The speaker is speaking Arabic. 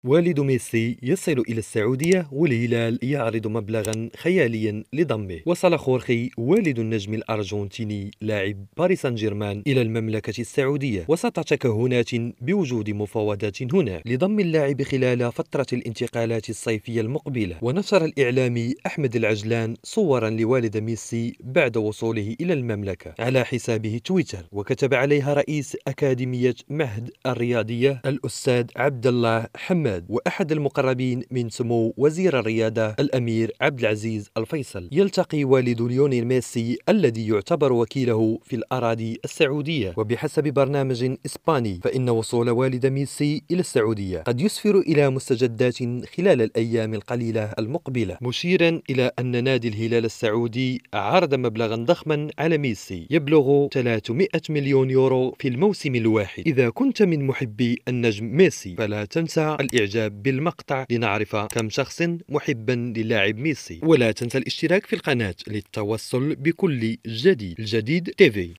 والد ميسي يصل إلى السعودية والهلال يعرض مبلغا خياليا لضمه. وصل خورخي والد النجم الأرجنتيني لاعب باريس سان جيرمان إلى المملكة السعودية وسط تكهنات بوجود مفاوضات هنا لضم اللاعب خلال فترة الانتقالات الصيفية المقبلة. ونشر الإعلامي أحمد العجلان صورا لوالد ميسي بعد وصوله إلى المملكة على حسابه تويتر، وكتب عليها رئيس أكاديمية مهد الرياضية الأستاذ عبد الله حماد وأحد المقربين من سمو وزير الرياضة الأمير عبد العزيز الفيصل. يلتقي والد ليونيل ميسي الذي يعتبر وكيله في الأراضي السعودية. وبحسب برنامج إسباني فإن وصول والد ميسي إلى السعودية قد يسفر إلى مستجدات خلال الأيام القليلة المقبلة، مشيرا إلى أن نادي الهلال السعودي عرض مبلغا ضخما على ميسي يبلغ 300 مليون يورو في الموسم الواحد. إذا كنت من محبي النجم ميسي فلا تنسى الإعجاب بالمقطع لنعرف كم شخص محبا للاعب ميسي، ولا تنسى الاشتراك في القناة للتوصل بكل جديد. الجديد تيفي.